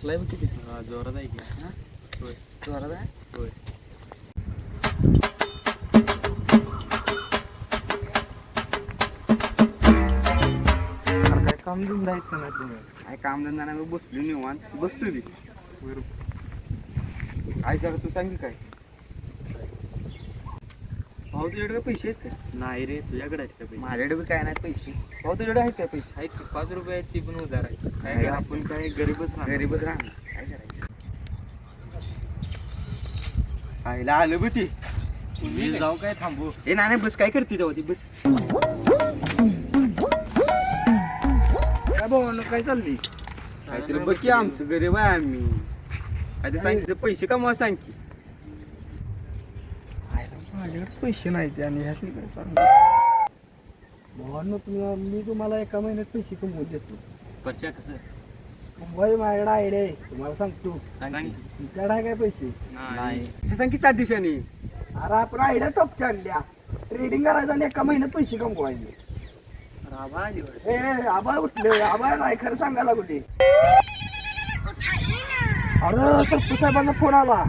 ढकलाय बघ किती. जोरात आहे की. होय जोरात आहे. होय. काय काम धंदा आहेत का नाही तुम्ही? काय काम धंदा नाही बसलो निवांत बसतो ती. बरोबर. काय जरा तू सांग की काय भाऊ तुझ्याकडे पैसे आहेत का? नाही रे तुझ्याकडे आहेत का पैसे? माझ्याकडे बी काय नाही पैसे. भाऊ तुझ्याकडे आहेत काय पैसे? आहेत की 5 रुपये आहेत ती पण उधार आहे. काय नाही, करायचं? आपण काय गरीबच राहणार. गरीबच राहणार काय करायचं. आईला आलं बी ती. मी जाऊ काय थांबू? ए नाही बस काय करते तेव्हा ती बस. काय भाऊ काय चालली? काहीतरी बघ की आमचं गरीब आहे आम्ही. काय ते सांगितलं पैसे कमवा सांग की. माझ्याकडे पैसे नाहीत आणि ह्यासनी काय सांगू भावांनो मी तुम्हाला एका महिन्यात पैसे कमवून देतो. वर्षा कसं मुंबई माझ्याकडे आयडिया आहे तुम्हाला सांगतो. सांग. तुमच्याकडे आहे काय पैसे? नाही पैसे सांग की 4 दिवसांनी. अरे आपण आयडिया टॉपच्या आणल्या ट्रेडिंग करायचं आणि एका महिन्यात पैसे कमवायचे. राबा आली वाटतं. ए आबा उठले आबा नाही खरं सांगायला कुठे. अरे सरपू साहेबांचा फोन आला.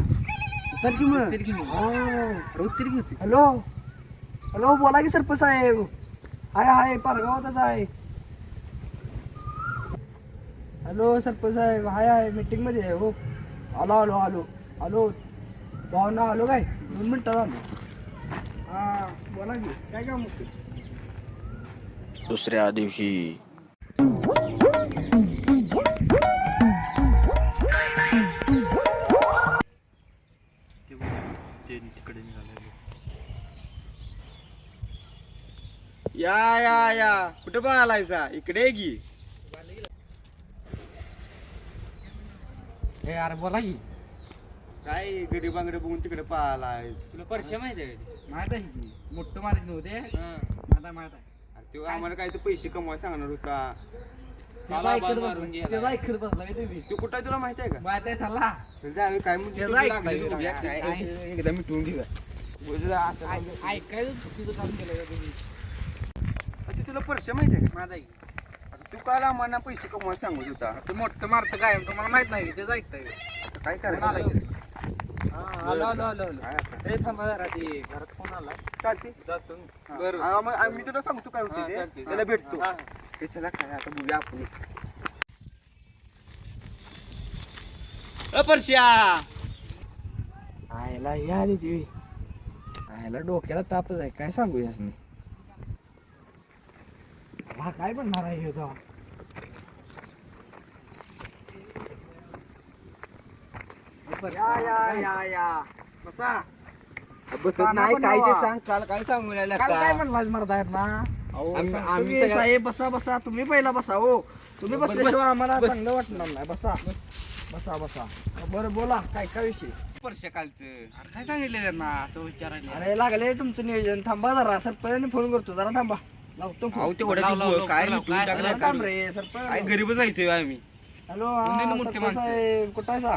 चल की मग. चल की मग. हा. चल की. हॅलो हॅलो बोला की सरपंच साहेब. हाय पारगावातच आहे. हॅलो सरपंच साहेब हाय मीटिंग मध्ये आहे हो. आलो भावना आलो काय 2 मिनिटात आलो. हा बोला की काय काम होते. दुसऱ्या दिवशी ते तिकडे निघाले. या कुठे पाहायलायचा इकडे ये की. हे यार बोला की. काय गरीबांकडे बघून तिकडे पाहायलाय. तुला परश्या माहिती आहे का? माहित आहे की मोठं मारित नव्हते. माहित आहे ते आम्हाला काय ते पैसे कमवाय सांगणार होता. मला बाल मारून गेला. त्याचा ऐकत बसला का तुम्ही. तू कुठं आहे तुला माहिती आहे का? माहित आहे चला चल जाऊया, काय म्हणते त्याचं तुला ऐकलं लागली का? उद्या काय ऐक- एकदा मिटवून घेऊया. बोलूया आता. ऐकायचं चुकीचं काम केलं का तुम्ही. ते तुला परश्या माहिती आहे का? माहित आहे की. आता तू काल आम्हाला पैसे कमवाय सांगत होता. ते मोठं मारतं काय तुम्हाला माहित नाही त्याचं ऐकताय. आता काय आला करायचं? की. आलो. काय आता? हे थांबा जरा ते घरात फोन आला. चालते जातो. बरं मी तुला सांगतो काय हा, होते चालते. त्याला भेटतो. हा. ते चला काय आता बघूया आपण. परश्या आयला हे आली ती. आयला डोक्याला तापच आहे काय सांगू यासनी. हा काय बनणार आहे हे तेव्हा. या बसा. बसत काना नाही पण काय ते लावा. सांग. काल काय सांगू राहिला काल का? काय म्हणलास मरदा आहेत ना. आम्ही तुम्ही सगळ्या- साहेब बसा तुम्ही पहिला बसा हो. तुम्ही बस, बसल्याशिवाय आम्हाला बस. चांगलं वाटणार नाही. बसा बरं बोला काय विषय. परश्या कालचं अरे काय सांगितलं त्यांना असं विचारायला? अरे लागले तुमचं नियोजन. थांबा जरा सरपंचाने फोन करतो जरा थांबा. लावतो अहो फोन. तेवढ्या लाव, काय लाव, मिटवून काय टाकलं जरा थांब काय रे सरपंच. गरीबच जायचंय आम्ही. हॅलो कोणी मोठी सरपंच माणसं? साहेब कुठं आहे सा.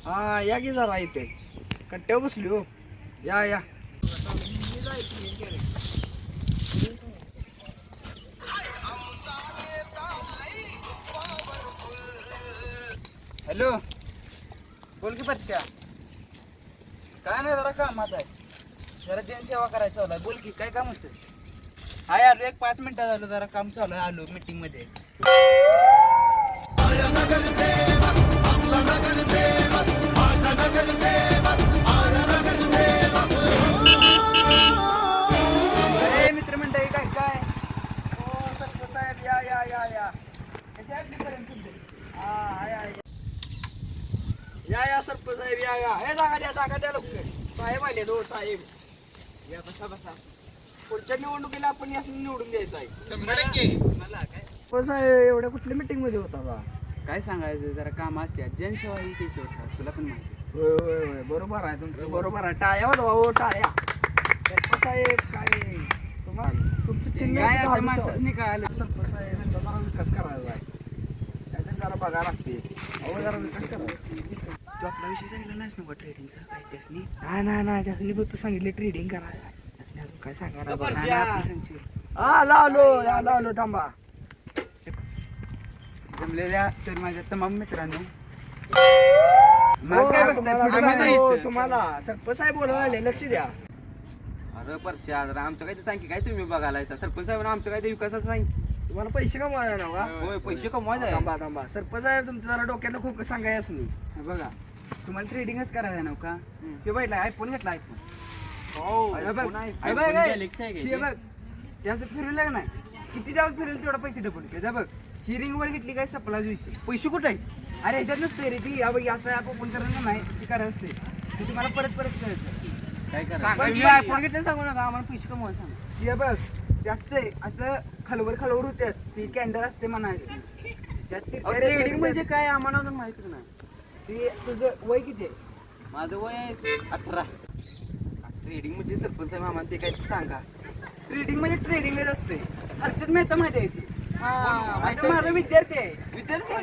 हा या की जरा इथे कट्ट्यावर बसली हो. या हॅलो बोल की परश्या. काय नाही जरा कामात आहे. जरा जनसेवा करायची होला. बोल की काय काम होतं. हाय आलो 1-5 मिनिटात आलो. जरा काम चालू आहे. आलो मीटिंग मध्ये. अरे मित्रमंडळी काय हो सरपंच साहेब या कशी आहे पर्यंत तुमची. या सरपंच साहेब या हे जागा द्या लवकर. साहेब आले दो साहेब. या बसा पुढच्या निवडणुकीला आपण यास निवडून द्यायचं आहे. 100% मला काय पण साहेब एवढ्या कुठल्या मीटिंग मध्ये होता का. काय सांगायचं जरा काम असते. जनसेवा ही त्याची होता तुला पण माहिती. होय बरोबर आहे तुमचं. बरोबर आहे. टाळ्या वाजवा हो टाळ्या. सरपंच साहेब काय तुम्हाला तुमचं चिन्ह काय आता घालून माणसाने काय आलं. सरपंच साहेब यांचा जरा विकास करायचा आहे. त्याच्यात जरा बघा लागते. अहो जरा विकास करायचा. तू आपला विषय सांगितला नाहीस ना ट्रेडिंगचा काय त्यासनी. नाही त्यासनी फक्त सांगितले ट्रेडिंग करायला. काय सांगा आलो थांबा. जमलेल्या तर माझ्या तमाम मित्रांनो हो, मग काय बघताय? तुम्हाला पुढं काय बघा हो, इथं. तुम्हाला सरपंच साहेब बोलवायले लक्ष द्या. अरे परश्या जरा आमचं काय ते सांग की काय तुम्ही बघायला सरपंच साहेब आमचं काय ते विकासाचं सांग तुम्हाला पैसे कमवायला ना का होय पैसे कमवायचं आहे थांबा थांबा सरपंच साहेब तुमचं जरा डोक्याला खूप सांगायच नाही. हे बघा तुम्हाला ट्रेडिंगच करायचं ना का ते बैठला आयफोन घेतला आयफोन बघ त्याचं फिरवलं का नाही किती डाऊट फिरेल तेवढा पैसे डबल त्याचा बघ हिरिंग वर घेतली काय सपला दिवशी पैसे कुठे आहे अरे ह्याच्यात नसते रे ती अबघ असं ॲप ओपन करायचं नाही ती करायचं असते ते तुम्हाला परत करायचं काय आयफोन घेतलं सांगू नका आम्हाला पैसे कमवायला सांग हे बघ ते असते असं खलवर होत्यात ती कॅन्डल असते म्हणायची त्यात ती ट्रेडिंग म्हणजे काय आम्हाला अजून माहितीच नाही ती तुझं वय किती आहे माझं वय 18 ट्रेडिंग म्हणजे सरपंच साहेब आम्हाला ते काय ते सांगा ट्रेडिंग म्हणजे ट्रेडिंगच असते हर्षद मेहता माहिती आहे ती आता माझा विद्यार्थी आहे विद्यार्थी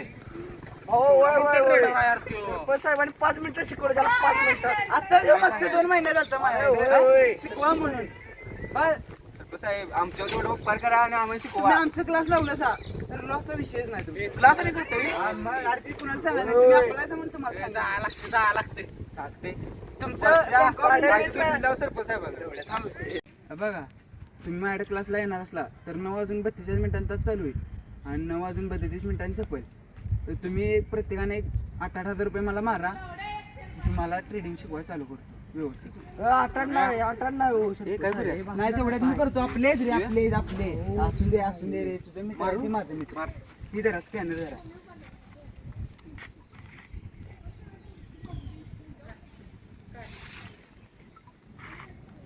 हो होय होय होय सरपंच साहेबांनी 5 मिनिटं शिकवलं त्याला 5 मिनिटं आता जेव्हा मागच्या 2 महिन्यात आता होय, होय. माझ्या शिकवा म्हणून बस सरपंच साहेब आमच्यावर थोडं उपकार करा आणि आम्हाला तुम्ही शिकवा आमचं क्लास लावलं सा तर लॉसचा विषयच नाही तुम्ही क्लास आणि करतोय मग आरती कुणाला सांगायचं तुम्ही आपल्याला म्हणून तुम्हाला सांगा लागते चालते तुमचं सरपंच साहेब बघा तुम्ही माझ्या क्लासला येणार असला तर 9:42 मिनिटांत चालू होईल आणि 9:32 मिनिटांनी संपेल तर तुम्ही प्रत्येकाने 8,000 रुपये मला मारा तुम्हाला ट्रेडिंग शिकवायला चालू करतो व्यवस्थित 8 नाही हो सरपंच काय साहेब. नाही तेवढ्यात मी करतो आपलेच रे आपले असू दे रे तुझं मित्र आहे ते माझं मित्र ती जरा स्कॅनर जरा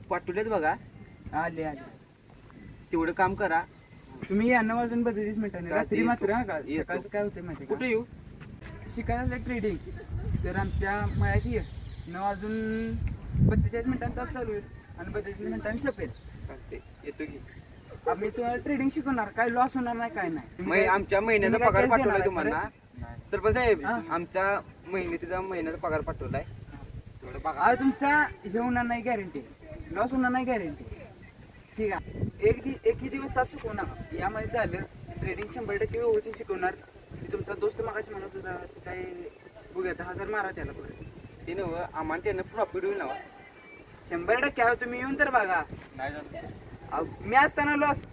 पाठवलेत बघा आले तेवढं काम करा तुम्ही या 9:32 मिनिटांनी रात्री येतो. मात्र हा का येतो. सकाळचं काय होतं माहिती कुठे आहे येऊ का शिकायला ट्रेडिंग तर आमच्या मळ्यात ये 9:42 मिनिटांत चालू होईल आणि 32 मिनिटांनी संपेल चालते येतो की आम्ही तुम्हाला ट्रेडिंग शिकवणार काय लॉस होणार नाही काय नाही तुम्ही काय- आमच्या महिन्याचा तुम्ही काय पगार cash देणार पाठवलाय आहे तुम्हाला सरपंच साहेब हा. आमच्या महिन्याचा पगार पाठवलाय तेवढं बघा अरे तुमचा हे होणार नाही गॅरंटी लॉस होणार नाही गॅरंटी ठीक आहे एकही दिवस तास चुकवू नका यामध्ये झालं ट्रेडिंग 100% व्यवस्थित शिकवणार की तुमचा दोस्त मागाशी म्हणत होता की काय बघूया 10,000 मारा त्याला पुढे ते नव आम्हाला त्यानं प्रॉफिट होईल ना 100% आहे तुम्ही येऊन तर बघा नाही झालं अहो, मी असताना लॉस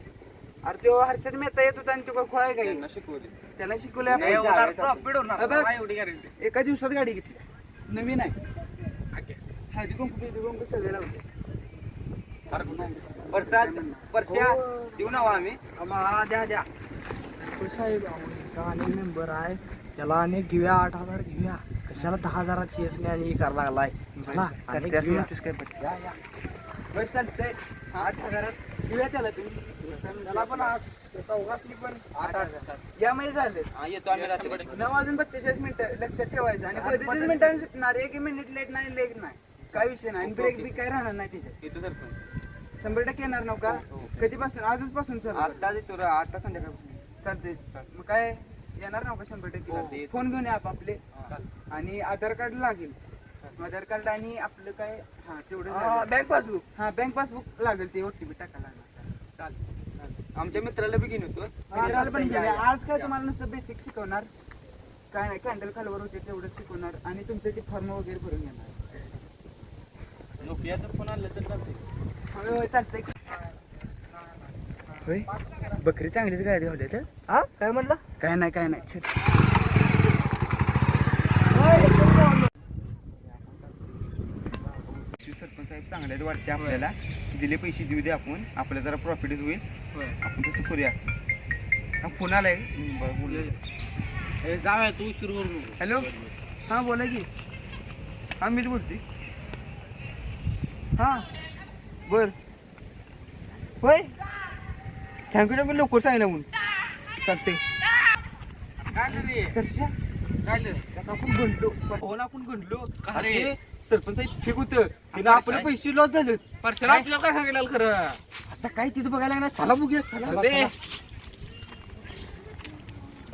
अरे तो हर्षद मेहता येत होता आणि तो खोळाय काही त्यांना शिकवले त्याला शिकवलं नाही आपण. होणार, profit होणार. बघ. एवढी गॅरंटी एका दिवसात गाडी घेतली नवीन आहे हळदी कुंकू सगळ्याला होते परश्या देऊ ना आम्ही द्या सरपंच साहेब आमचा अनेक मेंबर आहे त्याला अनेक घेऊया 8,000 घेऊया कशाला 10,000 हेच नाही आणि करायला लागलाय चला अनेक घेऊया. या, या. बरं चालतंय 8,000 घेऊया त्याला तुम्ही त्याला पण चौघासनी पण 8,000 यामध्ये झालं येतो आम्ही रात्री 9:42 मिनिटं लक्षात ठेवायचं आणि 32 मिनिटांनी सुटणार 1 मिनिट लेट नाही लेट नाही काय विषय नाही ब्रेक बी काय राहणार नाही त्याच्यात येतो सरपंच 100% येणार नव का कधीपासून आजच पासून सर आता येतो आता संध्याकाळ चालते मग काय येणार नव का 100% फोन घेऊन या आपापले आणि आधार कार्ड लागेल आधार कार्ड आणि आपलं काय हा तेवढं बँक पासबुक हा बँक पासबुक लागेल ते OTP टाकायला लागणार चालतं आमच्या मित्राला बी घेऊन येतो मित्राला पण घेऊन या. आज काय तुम्हाला नुसतं बेसिक शिकवणार काय नाही कॅन्डल खालवर होते तेवढं शिकवणार आणि तुमचं ते फॉर्म वगैरे भरून घेणार नोकियाचा फोन आला तर चालतंय चालतंय होय बकरी चांगलीच गाडी होते तर हा काय म्हणलं काय नाही छे. सरपंच साहेब चांगल्यात वाटते आपल्याला दिले पैसे देऊ दे आपण आपल्याला जरा प्रॉफिटच होईल आपण तसं करूया फोन आलाय जाऊया तू सुरू करू हॅलो हां बोला की हां मीच बोलते हां बर होय थँक्यू मी लवकर सांगितलं म्हणून चालते आपण गंडलो फोन आपण गंडलो अरे सरपंच साहेब फेक होतं तिला आपले पैसे लॉस झाले आपल्याला काय सांगितलं खरं आता काय तिचं बघायला लागणार चला बघूया चला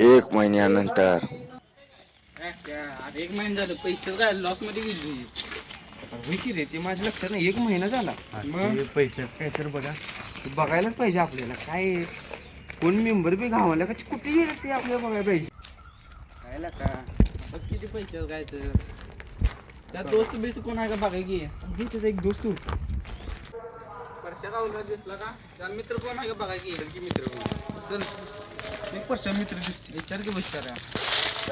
1 महिन्यानंतर 1 महिना झालं पैसे काय लॉस मध्ये गेली होती रे ते माझ्या लक्षात नाही 1 महिना झाला मग पैसे काय तर बघा बघायलाच पाहिजे आपल्याला काय कोण मेंबर बी गावाला का कुठे गेले ते आपल्याला बघायला पाहिजे राहिला का बघ किती पैसे काय तर त्या दोस्त बेस्ट कोण आहे का बघा की घे त्याचा एक दोस्त होता. परशा गावला दिसला का त्या मित्र कोण आहे का बघा की मित्र चल एक परशा मित्र दिसते. विचार की बस करा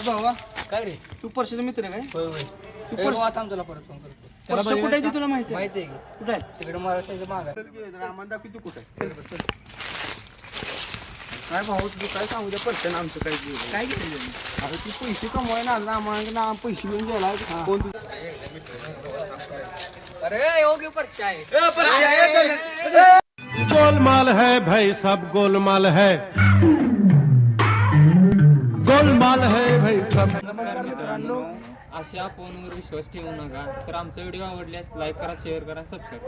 ए भावा, काय रे तू परशाचा मित्र आहे काय? होय होय तू ए, भाऊ, थांब तुला परत फोन करतो त्याला परशा कुठे आहे ते तुला माहिती आहे? माहिती आहे की कुठे आहे? तिकडे महाराष्ट्राच्या मागा चल की, जरा आम्हाला दाखव तू कुठे आहे. चल बरं, चल. काय भाऊ तू काय सांगू द्या परशानं आमचं काय केलं? काय केलं त्यांनी? अरे तू पैसे कमवायला आला आम्हाला पैसे घेऊन गेला कोण तुझा अरे योग्य परशा आहे गोलमाल है भाई सब गोलमाल है गोलमाल है भाई सब नमस्कार मित्रांनो. अशा फोनवर विश्वास ठेवू नका तर आमचा व्हिडिओ आवडल्यास लाईक करा शेअर करा सबस्क्राईब